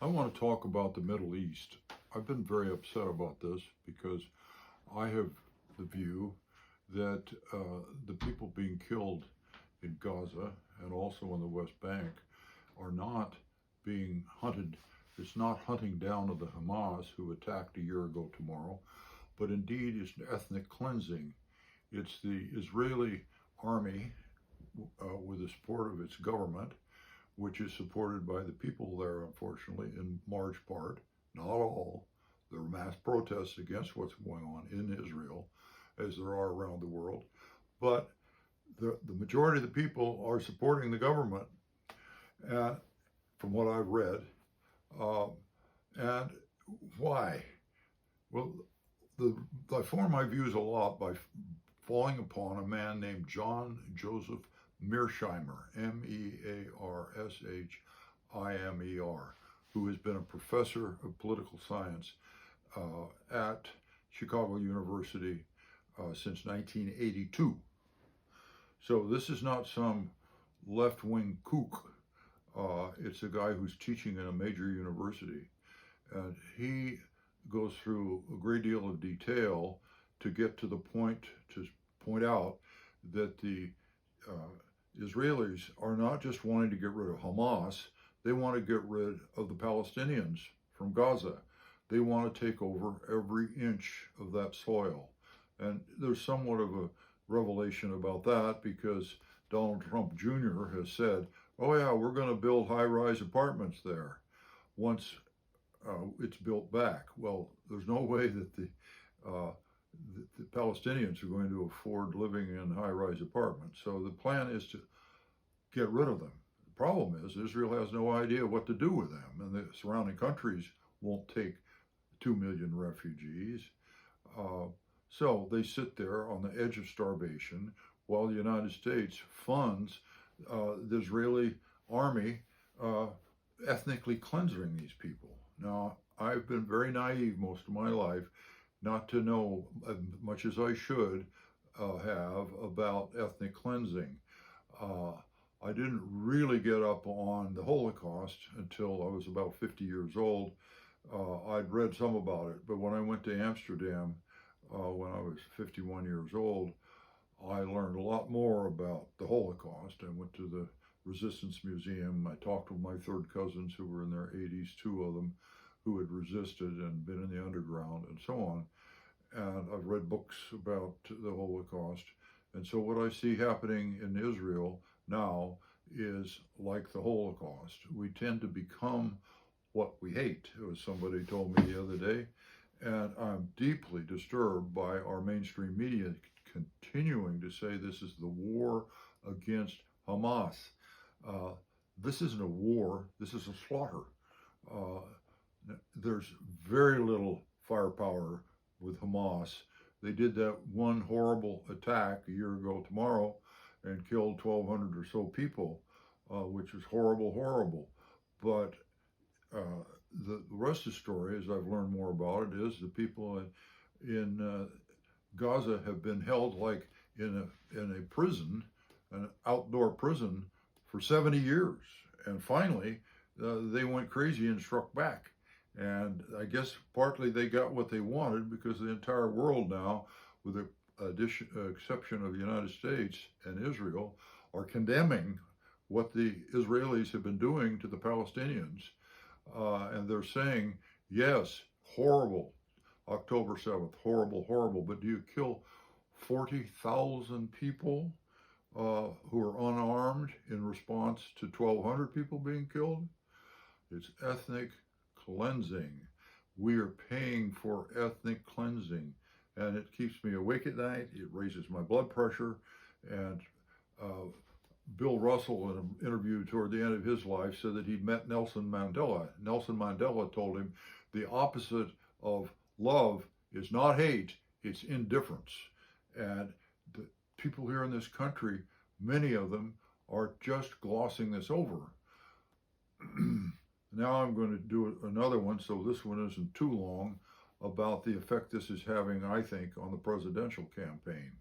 I want to talk about the Middle East. I've been very upset about this because I have the view that the people being killed in Gaza and also in the West Bank are not being hunted. It's not hunting down of the Hamas who attacked a year ago tomorrow, but indeed it's ethnic cleansing. It's the Israeli army with the support of its government, which is supported by the people there, unfortunately, in large part, not all. There are mass protests against what's going on in Israel, as there are around the world. But the majority of the people are supporting the government, from what I've read. And why? Well, I form my views a lot by falling upon a man named John Joseph Mearsheimer, Mearsheimer, who has been a professor of political science at Chicago University since 1982. So this is not some left-wing kook. It's a guy who's teaching in a major university. And he goes through a great deal of detail to get to the point, to point out that the Israelis are not just wanting to get rid of Hamas, they want to get rid of the Palestinians from Gaza. They want to take over every inch of that soil. And there's somewhat of a revelation about that because Donald Trump Jr. has said, oh yeah, we're going to build high-rise apartments there once it's built back. Well, there's no way that the Palestinians are going to afford living in high-rise apartments. So the plan is to get rid of them. The problem is Israel has no idea what to do with them, and the surrounding countries won't take 2 million refugees. So they sit there on the edge of starvation while the United States funds the Israeli army ethnically cleansing these people. Now, I've been very naive most of my life not to know as much as I should have about ethnic cleansing. I didn't really get up on the Holocaust until I was about 50 years old. I'd read some about it, but when I went to Amsterdam when I was 51 years old, I learned a lot more about the Holocaust. I went to the Resistance Museum. I talked with my third cousins who were in their 80s, two of them who had resisted and been in the underground and so on. And I've read books about the Holocaust. And so what I see happening in Israel now is like the Holocaust. We tend to become what we hate, as somebody told me the other day. And I'm deeply disturbed by our mainstream media continuing to say this is the war against Hamas. This isn't a war, this is a slaughter. There's very little firepower with Hamas. They did that one horrible attack a year ago tomorrow and killed 1,200 or so people, which was horrible, horrible. But the rest of the story, as I've learned more about it, is the people in Gaza have been held like in a prison, an outdoor prison, for 70 years. And finally, they went crazy and struck back. And I guess partly they got what they wanted because the entire world now, with the exception of the United States and Israel, are condemning what the Israelis have been doing to the Palestinians. And they're saying, yes, horrible, October 7th, horrible, horrible, but do you kill 40,000 people who are unarmed in response to 1,200 people being killed? It's ethnic cleansing. We are paying for ethnic cleansing, and it keeps me awake at night. It raises my blood pressure. And Bill Russell, in an interview toward the end of his life, said that he'd met Nelson Mandela. Nelson Mandela told him the opposite of love is not hate, it's indifference. And the people here in this country, many of them, are just glossing this over. Now I'm going to do another one, so this one isn't too long, about the effect this is having, I think, on the presidential campaign.